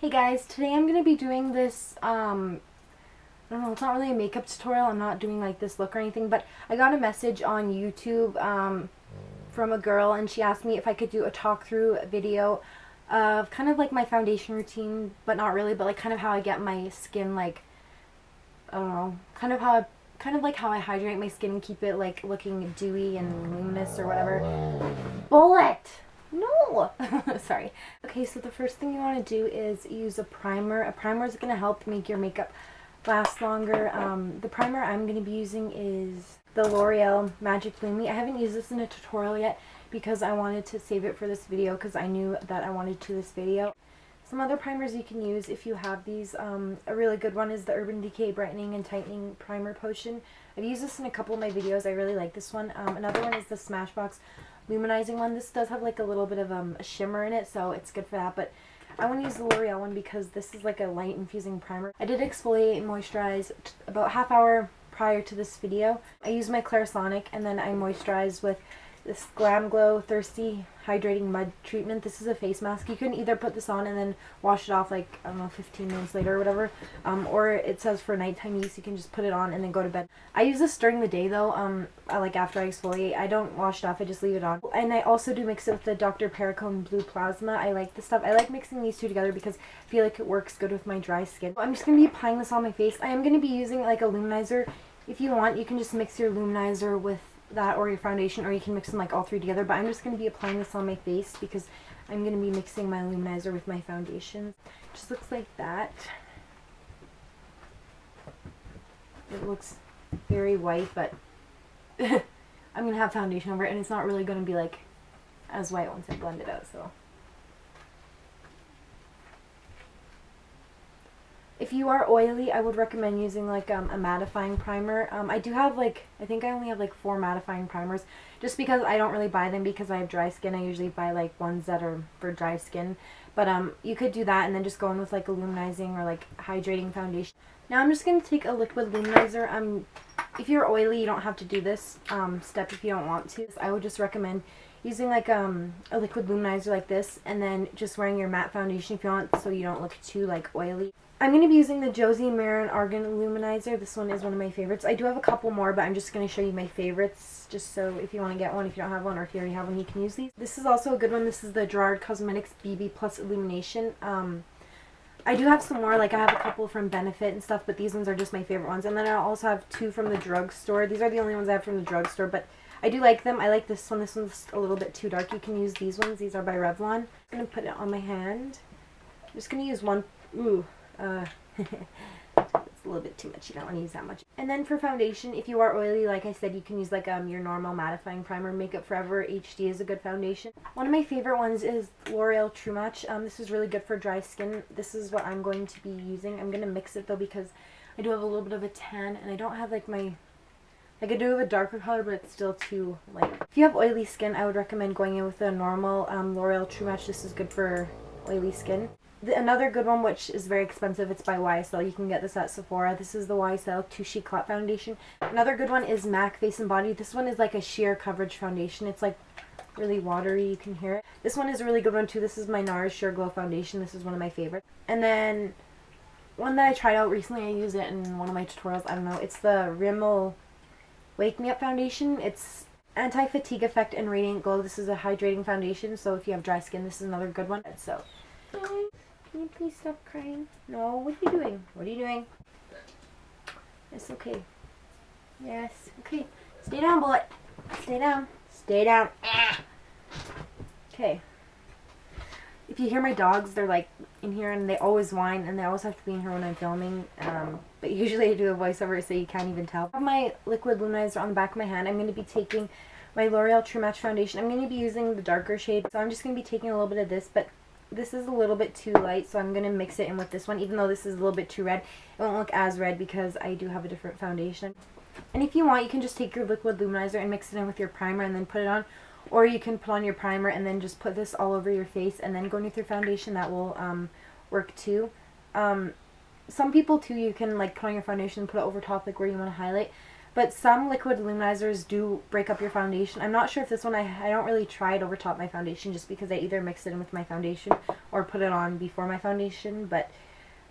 Hey guys, today I'm going to be doing this, I don't know, it's not really a makeup tutorial. I'm not doing like this look or anything, but I got a message on YouTube from a girl, and she asked me if I could do a talk through video of kind of like my foundation routine, but not really, but like kind of how I get my skin, like, I don't know, kind of like how I hydrate my skin and keep it like looking dewy and luminous or whatever. Bullet! No! Sorry. Okay, so the first thing you want to do is use a primer. A primer is going to help make your makeup last longer. The primer I'm going to be using is the L'Oreal Magic Lumi. I haven't used this in a tutorial yet because I wanted to save it for this video because I knew that I wanted to this video. Some other primers you can use if you have these. A really good one is the Urban Decay Brightening and Tightening Primer Potion. I've used this in a couple of my videos. I really like this one. Another one is the Smashbox Luminizing one. This does have like a little bit of a shimmer in it, so it's good for that, but I want to use the L'Oreal one because this is like a light infusing primer. I did exfoliate and moisturize about half hour prior to this video. I used my Clarisonic and then I moisturized with this Glam Glow Thirsty Hydrating Mud Treatment. This is a face mask. You can either put this on and then wash it off like, I don't know, 15 minutes later or whatever. Or it says for nighttime use, you can just put it on and then go to bed. I use this during the day though, like after I exfoliate. I don't wash it off, I just leave it on. And I also do mix it with the Dr. Perricone Blue Plasma. I like this stuff. I like mixing these two together because I feel like it works good with my dry skin. I'm just going to be applying this on my face. I am going to be using like a luminizer. If you want, you can just mix your luminizer with that or your foundation, or you can mix them like all three together, but I'm just going to be applying this on my face because I'm going to be mixing my luminizer with my foundation. Just looks like that. It looks very white, but I'm going to have foundation over it, and it's not really going to be like as white once I blend it out. So if you are oily, I would recommend using like a mattifying primer. I do have like, I think I only have like 4 mattifying primers just because I don't really buy them because I have dry skin. I usually buy like ones that are for dry skin. But you could do that and then just go in with like a luminizing or like hydrating foundation. Now I'm just going to take a liquid luminizer. If you're oily, you don't have to do this step if you don't want to. I would just recommend using like a liquid luminizer like this and then just wearing your matte foundation if you want so you don't look too like oily. I'm going to be using the Josie Maran Argan Illuminizer. This one is one of my favorites. I do have a couple more, but I'm just going to show you my favorites, just so if you want to get one, if you don't have one, or if you already have one, you can use these. This is also a good one. This is the Gerard Cosmetics BB Plus Illumination. I do have some more, like I have a couple from Benefit and stuff, but these ones are just my favorite ones. And then I also have 2 from the drugstore. These are the only ones I have from the drugstore, but I do like them. I like this one. This one's a little bit too dark. You can use these ones. These are by Revlon. I'm going to put it on my hand. I'm just going to use one. Ooh. It's a little bit too much. You don't want to use that much. And then for foundation, if you are oily, like I said, you can use like your normal mattifying primer. Makeup Forever HD is a good foundation. One of my favorite ones is L'Oreal True Match. This is really good for dry skin. This is what I'm going to be using. I'm going to mix it though because I do have a little bit of a tan and I don't have like my... Like I do have a darker color, but it's still too light. If you have oily skin, I would recommend going in with a normal L'Oreal True Match. This is good for oily skin. Another good one, which is very expensive, it's by YSL. You can get this at Sephora. This is the YSL Touche Clot Foundation. Another good one is MAC Face and Body. This one is like a sheer coverage foundation. It's like really watery. You can hear it. This one is a really good one too. This is my Nars Sheer Glow Foundation. This is one of my favorites. And then one that I tried out recently, I used it in one of my tutorials. I don't know. It's the Rimmel Wake Me Up Foundation. It's anti-fatigue effect and radiant glow. This is a hydrating foundation, so if you have dry skin, this is another good one. So, can you please stop crying? No, what are you doing? What are you doing? It's okay. Yes, okay. Stay down, Bullet. Stay down. Stay down. Okay. If you hear my dogs, they're like in here and they always whine and they always have to be in here when I'm filming. But usually I do a voiceover so you can't even tell. I have my liquid luminizer on the back of my hand. I'm going to be taking my L'Oreal True Match foundation. I'm going to be using the darker shade. So I'm just going to be taking a little bit of this, but this is a little bit too light, so I'm going to mix it in with this one. Even though this is a little bit too red, it won't look as red because I do have a different foundation. And if you want, you can just take your liquid luminizer and mix it in with your primer and then put it on. Or you can put on your primer and then just put this all over your face and then go in with your foundation. That will work too. Some people too, you can like put on your foundation and put it over top like where you want to highlight. But some liquid luminizers do break up your foundation. I'm not sure if this one, I don't really try it over top my foundation just because I either mix it in with my foundation or put it on before my foundation. But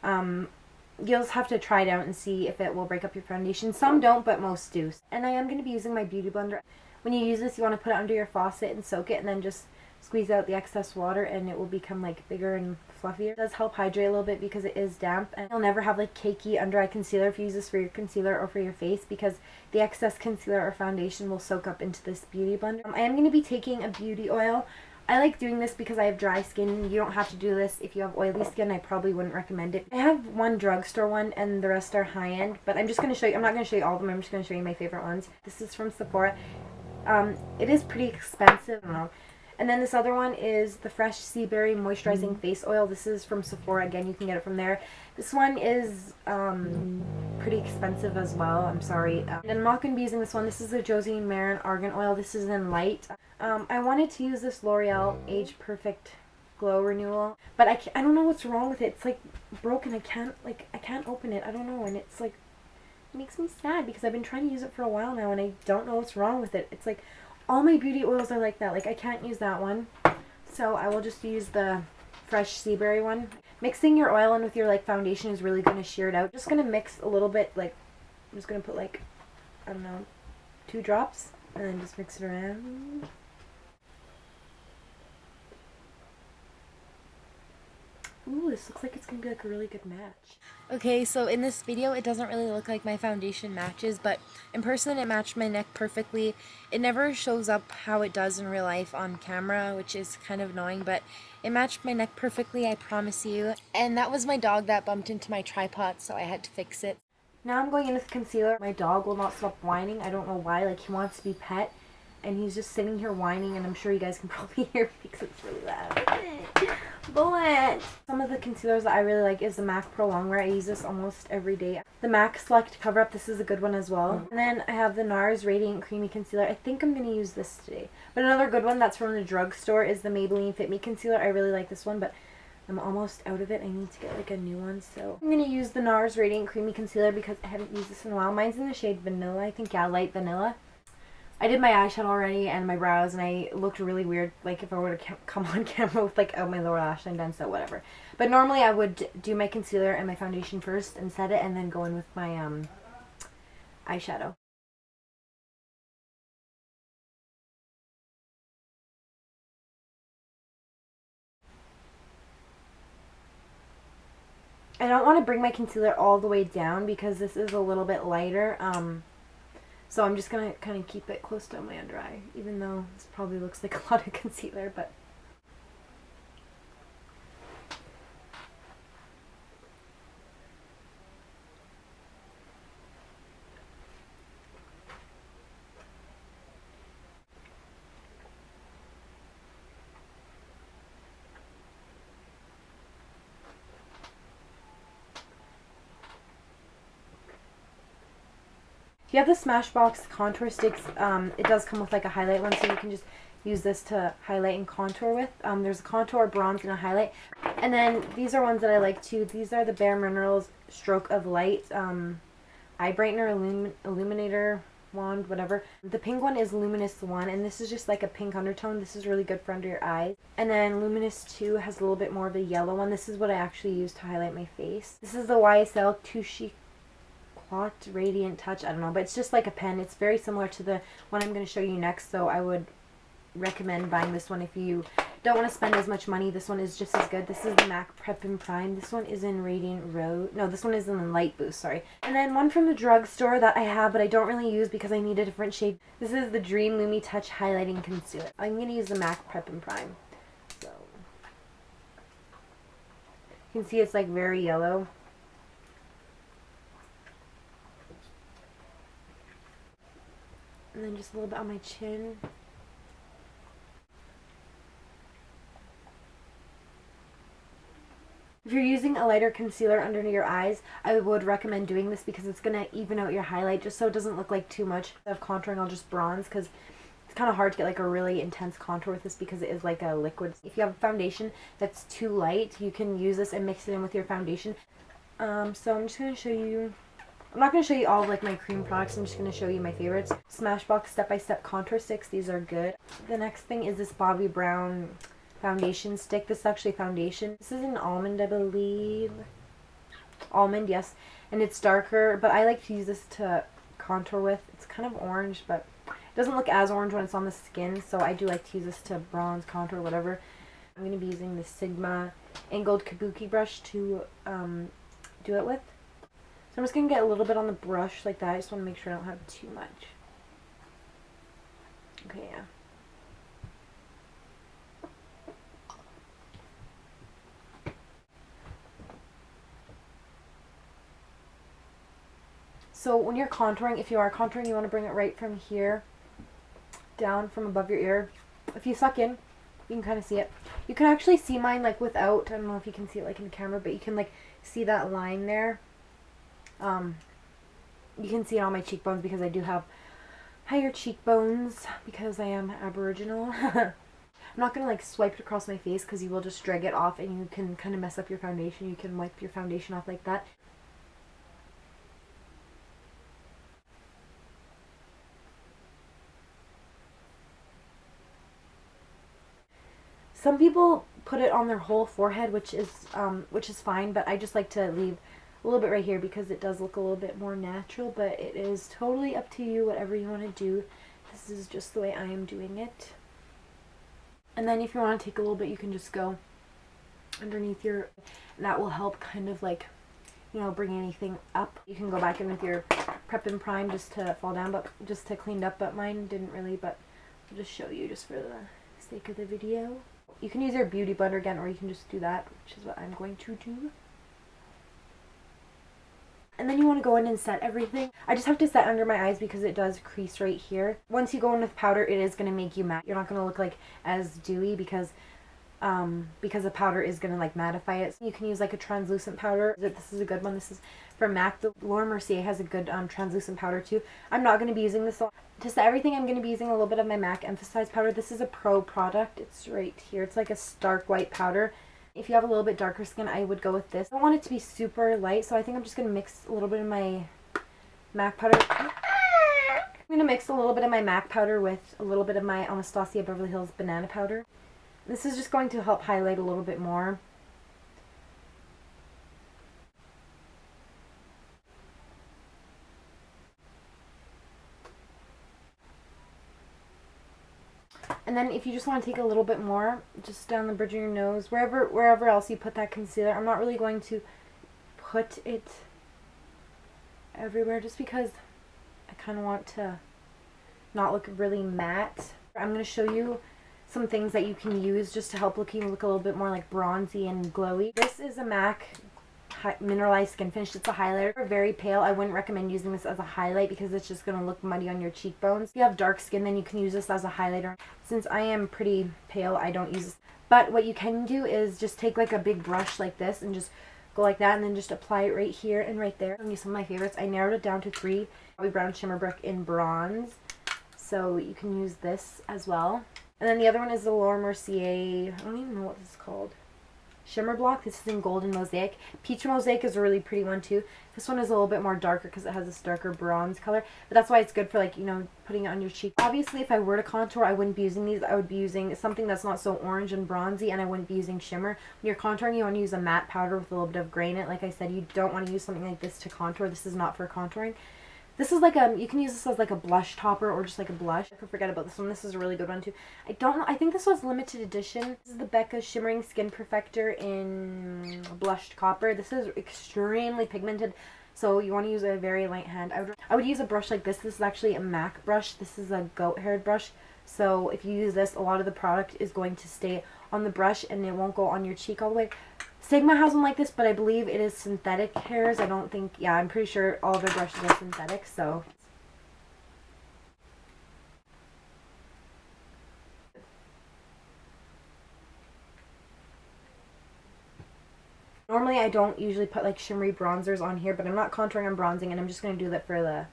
you'll just have to try it out and see if it will break up your foundation. Some don't, but most do. And I am going to be using my beauty blender. When you use this, you want to put it under your faucet and soak it and then just squeeze out the excess water and it will become like bigger and fluffier. It does help hydrate a little bit because it is damp, and you'll never have like cakey under eye concealer if you use this for your concealer or for your face because the excess concealer or foundation will soak up into this beauty blender. I am going to be taking a beauty oil. I like doing this because I have dry skin. You don't have to do this if you have oily skin. I probably wouldn't recommend it. I have one drugstore one and the rest are high-end, but I'm just going to show you, I'm not going to show you all of them, I'm just going to show you my favorite ones. This is from Sephora. It is pretty expensive. I don't know. And then this other one is the Fresh Seaberry Moisturizing Face Oil. This is from Sephora. Again, you can get it from there. This one is pretty expensive as well. I'm sorry. And I'm not going to be using this one. This is the Josie and Maran Argan Oil. This is in light. I wanted to use this L'Oreal Age Perfect Glow Renewal, but I don't know what's wrong with it. It's like broken. I can't open it. I don't know, and it's like, it makes me sad because I've been trying to use it for a while now and I don't know what's wrong with it. It's like all my beauty oils are like that. Like I can't use that one. So I will just use the Fresh Seaberry one. Mixing your oil in with your like foundation is really going to sheer it out. Just going to mix a little bit, like I'm just going to put like, I don't know, 2 drops and then just mix it around. Ooh, this looks like it's going to be like a really good match. Okay, so in this video it doesn't really look like my foundation matches, but in person it matched my neck perfectly. It never shows up how it does in real life on camera, which is kind of annoying, but it matched my neck perfectly, I promise you. And that was my dog that bumped into my tripod, so I had to fix it. Now I'm going in with concealer. My dog will not stop whining. I don't know why, like he wants to be pet. And he's just sitting here whining, and I'm sure you guys can probably hear because it's really loud. Bullet! Some of the concealers that I really like is the MAC Pro Longwear. I use this almost every day. The MAC Select Cover Up, this is a good one as well. And then I have the Nars Radiant Creamy Concealer. I think I'm going to use this today. But another good one that's from the drugstore is the Maybelline Fit Me Concealer. I really like this one, but I'm almost out of it. I need to get like a new one, so I'm going to use the Nars Radiant Creamy Concealer because I haven't used this in a while. Mine's in the shade Vanilla, I think. Yeah, light vanilla. I did my eyeshadow already and my brows, and I looked really weird, like if I were to come on camera with like my lower lash line done, so whatever. But normally I would do my concealer and my foundation first and set it, and then go in with my eyeshadow. I don't want to bring my concealer all the way down because this is a little bit lighter. So I'm just going to kind of keep it close to my under eye, even though this probably looks like a lot of concealer, but... If you have the Smashbox contour sticks, it does come with like a highlight one, so you can just use this to highlight and contour with. There's a contour, bronze, and a highlight. And then these are ones that I like too. These are the Bare Minerals Stroke of Light Eye Brightener Illuminator Wand, whatever. The pink one is Luminous 1, and this is just like a pink undertone. This is really good for under your eyes. And then Luminous 2 has a little bit more of a yellow one. This is what I actually use to highlight my face. This is the YSL Touche Clot Radiant Touch. I don't know, but it's just like a pen. It's very similar to the one I'm going to show you next, so I would recommend buying this one if you don't want to spend as much money. This one is just as good. This is the MAC Prep and Prime. This one is in Radiant Rose. No, this one is in Light Boost, sorry. And then one from the drugstore that I have but I don't really use because I need a different shade. This is the Dream Lumi Touch Highlighting Concealer. I'm going to use the MAC Prep and Prime. So you can see it's like very yellow. And then just a little bit on my chin. If you're using a lighter concealer under your eyes, I would recommend doing this because it's going to even out your highlight just so it doesn't look like too much. Instead of contouring, I'll just bronze because it's kind of hard to get like a really intense contour with this because it is like a liquid. If you have a foundation that's too light, you can use this and mix it in with your foundation. So I'm just going to show you I'm not going to show you all of like my cream products. I'm just going to show you my favorites. Smashbox Step by Step Contour Sticks. These are good. The next thing is this Bobbi Brown foundation stick. This is actually foundation. This is an almond, I believe. Almond, yes. And it's darker, but I like to use this to contour with. It's kind of orange, but it doesn't look as orange when it's on the skin, so I do like to use this to bronze, contour, whatever. I'm going to be using the Sigma angled kabuki brush to do it with. So I'm just going to get a little bit on the brush like that. I just want to make sure I don't have too much. Okay, yeah. So when you're contouring, if you are contouring, you want to bring it right from here down from above your ear. If you suck in, you can kind of see it. You can actually see mine like without, I don't know if you can see it like in the camera, but you can like see that line there. You can see it on my cheekbones because I do have higher cheekbones because I am Aboriginal. I'm not going to like swipe it across my face because you will just drag it off and you can kind of mess up your foundation. You can wipe your foundation off like that. Some people put it on their whole forehead, which is fine, but I just like to leave a little bit right here because it does look a little bit more natural, but it is totally up to you, whatever you want to do. This is just the way I am doing it. And then if you want to take a little bit, you can just go underneath your, and that will help kind of like, you know, bring anything up. You can go back in with your Prep and Prime just to fall down, but just to clean up, but mine didn't really, but I'll just show you just for the sake of the video. You can use your beauty blender again, or you can just do that, which is what I'm going to do. And then you want to go in and set everything. I just have to set under my eyes because it does crease right here. Once you go in with powder, it is going to make you matte. You're not going to look like as dewy because the powder is going to like mattify it. So you can use like a translucent powder. This is a good one. This is from MAC. The Laura Mercier has a good translucent powder too. I'm not going to be using this. To set everything, I'm going to be using a little bit of my MAC Emphasize powder. This is a pro product. It's right here. It's like a stark white powder. If you have a little bit darker skin, I would go with this. I don't want it to be super light, so I think I'm just going to mix a little bit of my MAC powder. I'm going to mix a little bit of my MAC powder with a little bit of my Anastasia Beverly Hills banana powder. This is just going to help highlight a little bit more. And then if you just want to take a little bit more, just down the bridge of your nose, wherever else you put that concealer. I'm not really going to put it everywhere just because I kind of want to not look really matte. I'm going to show you some things that you can use just to help look a little bit more like bronzy and glowy. This is a MAC Mineralize Skin Finish. It's a highlighter. If you're very pale, I wouldn't recommend using this as a highlight because it's just going to look muddy on your cheekbones. If you have dark skin, then you can use this as a highlighter. Since I am pretty pale, I don't use this. But what you can do is just take like a big brush like this and just go like that and then just apply it right here and right there. I'm using some of my favorites. I narrowed it down to 3 Bobbi Brown Shimmer Brick in bronze. So you can use this as well. And then the other one is the Laura Mercier, I don't even know what this is called, Shimmer Block. This is in Golden Mosaic. Peach Mosaic is a really pretty one too. This one is a little bit more darker because it has this darker bronze color. But that's why it's good for like, you know, putting it on your cheek. Obviously, if I were to contour, I wouldn't be using these. I would be using something that's not so orange and bronzy, and I wouldn't be using shimmer. When you're contouring, you want to use a matte powder with a little bit of gray in it. Like I said, you don't want to use something like this to contour. This is not for contouring. This is like you can use this as like a blush topper or just like a blush. I could forget about this one. This is a really good one too. I don't know. I think this was limited edition. This is the Becca Shimmering Skin Perfector in Blushed Copper. This is extremely pigmented, so you want to use a very light hand. I would use a brush like this. This is actually a MAC brush. This is a goat haired brush. So if you use this, a lot of the product is going to stay on the brush and it won't go on your cheek all the way. Sigma has one like this, but I believe it is synthetic hairs. I don't think, yeah, I'm pretty sure all of their brushes are synthetic, so. Normally I don't usually put like shimmery bronzers on here, but I'm not contouring, I'm bronzing, and I'm just going to do that for the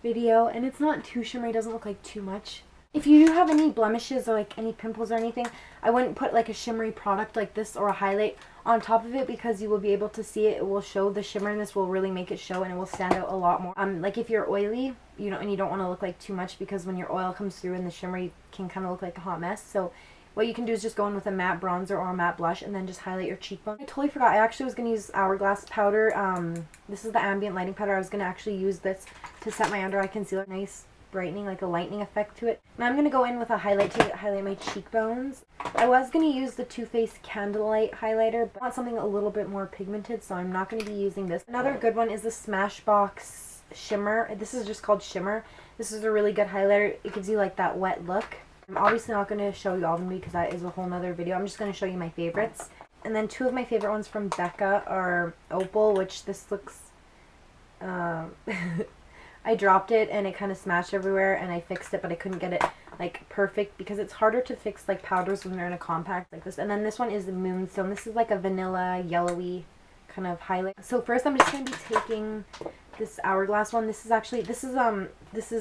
video. And it's not too shimmery, it doesn't look like too much. If you do have any blemishes or like any pimples or anything, I wouldn't put like a shimmery product like this or a highlight on top of it because you will be able to see it. It will show the shimmer, and this will really make it show, and it will stand out a lot more. Like if you're oily, you know, and you don't want to look like too much, because when your oil comes through in the shimmer, you can kind of look like a hot mess. So what you can do is just go in with a matte bronzer or a matte blush and then just highlight your cheekbone. I totally forgot. I actually was going to use Hourglass powder. This is the Ambient lighting powder. I was going to actually use this to set my under eye concealer. Nice brightening, like a lightening effect to it. Now I'm going to go in with a highlight to highlight my cheekbones. I was going to use the Too Faced Candlelight highlighter, but I want something a little bit more pigmented, so I'm not going to be using this. Another good one is the Smashbox Shimmer. This is just called Shimmer. This is a really good highlighter. It gives you like that wet look. I'm obviously not going to show you all of them because that is a whole nother video. I'm just going to show you my favorites. And then two of my favorite ones from Becca are Opal, which this looks... I dropped it and it kind of smashed everywhere, and I fixed it, but I couldn't get it like perfect because it's harder to fix like powders when they're in a compact like this. And then this one is the Moonstone. This is like a vanilla yellowy kind of highlight. So first I'm just going to be taking this Hourglass one. This is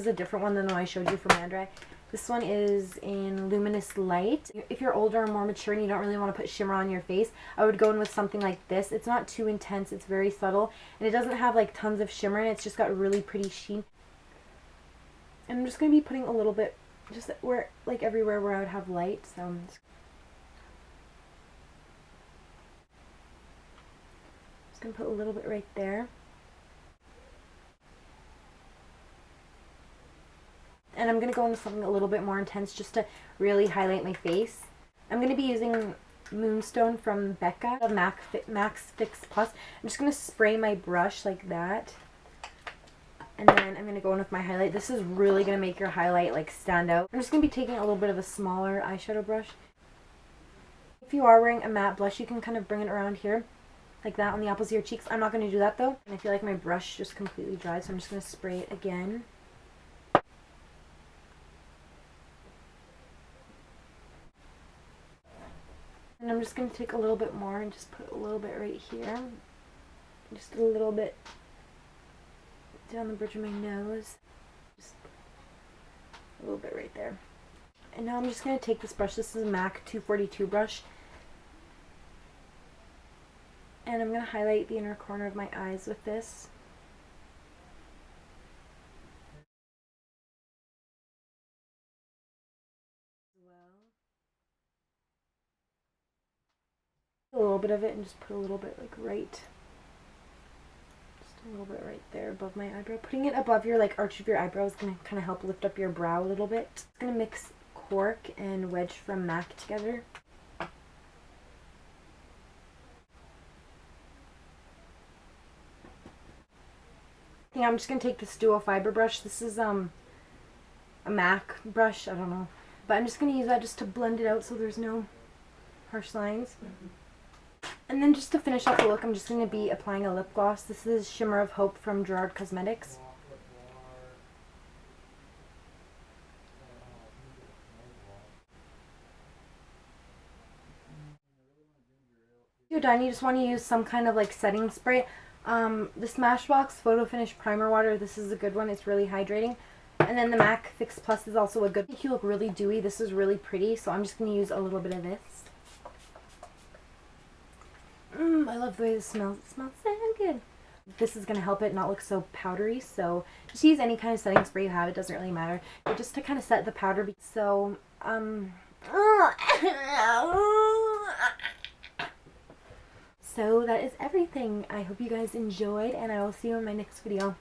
a different one than the one I showed you for my under eye. This one is in Luminous Light. If you're older and more mature and you don't really want to put shimmer on your face, I would go in with something like this. It's not too intense, it's very subtle, and it doesn't have like tons of shimmer in it. It's just got a really pretty sheen. And I'm just going to be putting a little bit, just where, like everywhere where I would have light. So I'm just going to put a little bit right there. And I'm going to go into something a little bit more intense just to really highlight my face. I'm going to be using Moonstone from Becca, of Max Fix Plus. I'm just going to spray my brush like that. And then I'm going to go in with my highlight. This is really going to make your highlight like stand out. I'm just going to be taking a little bit of a smaller eyeshadow brush. If you are wearing a matte blush, you can kind of bring it around here like that on the apples of your cheeks. I'm not going to do that though. And I feel like my brush just completely dried, so I'm just going to spray it again. And I'm just going to take a little bit more and just put a little bit right here. Just a little bit down the bridge of my nose. Just a little bit right there. And now I'm just going to take this brush. This is a MAC 242 brush. And I'm going to highlight the inner corner of my eyes with this. A little bit of it and just put a little bit like right, just a little bit right there above my eyebrow. Putting it above your like arch of your eyebrow is going to kind of help lift up your brow a little bit. It's going to mix Cork and Wedge from MAC together. Yeah, I'm just going to take this duo fiber brush. This is a MAC brush, I don't know, but I'm just going to use that just to blend it out so there's no harsh lines. And then just to finish off the look, I'm just going to be applying a lip gloss. This is Shimmer of Hope from Gerard Cosmetics. You're done, you just want to use some kind of like setting spray. The Smashbox Photo Finish Primer Water, this is a good one. It's really hydrating. And then the MAC Fix Plus is also a good. I think you look really dewy. This is really pretty, so I'm just going to use a little bit of this. I love the way this smells. It smells so good. This is going to help it not look so powdery, so just use any kind of setting spray you have. It doesn't really matter. But just to kind of set the powder. So, so that is everything. I hope you guys enjoyed, and I will see you in my next video.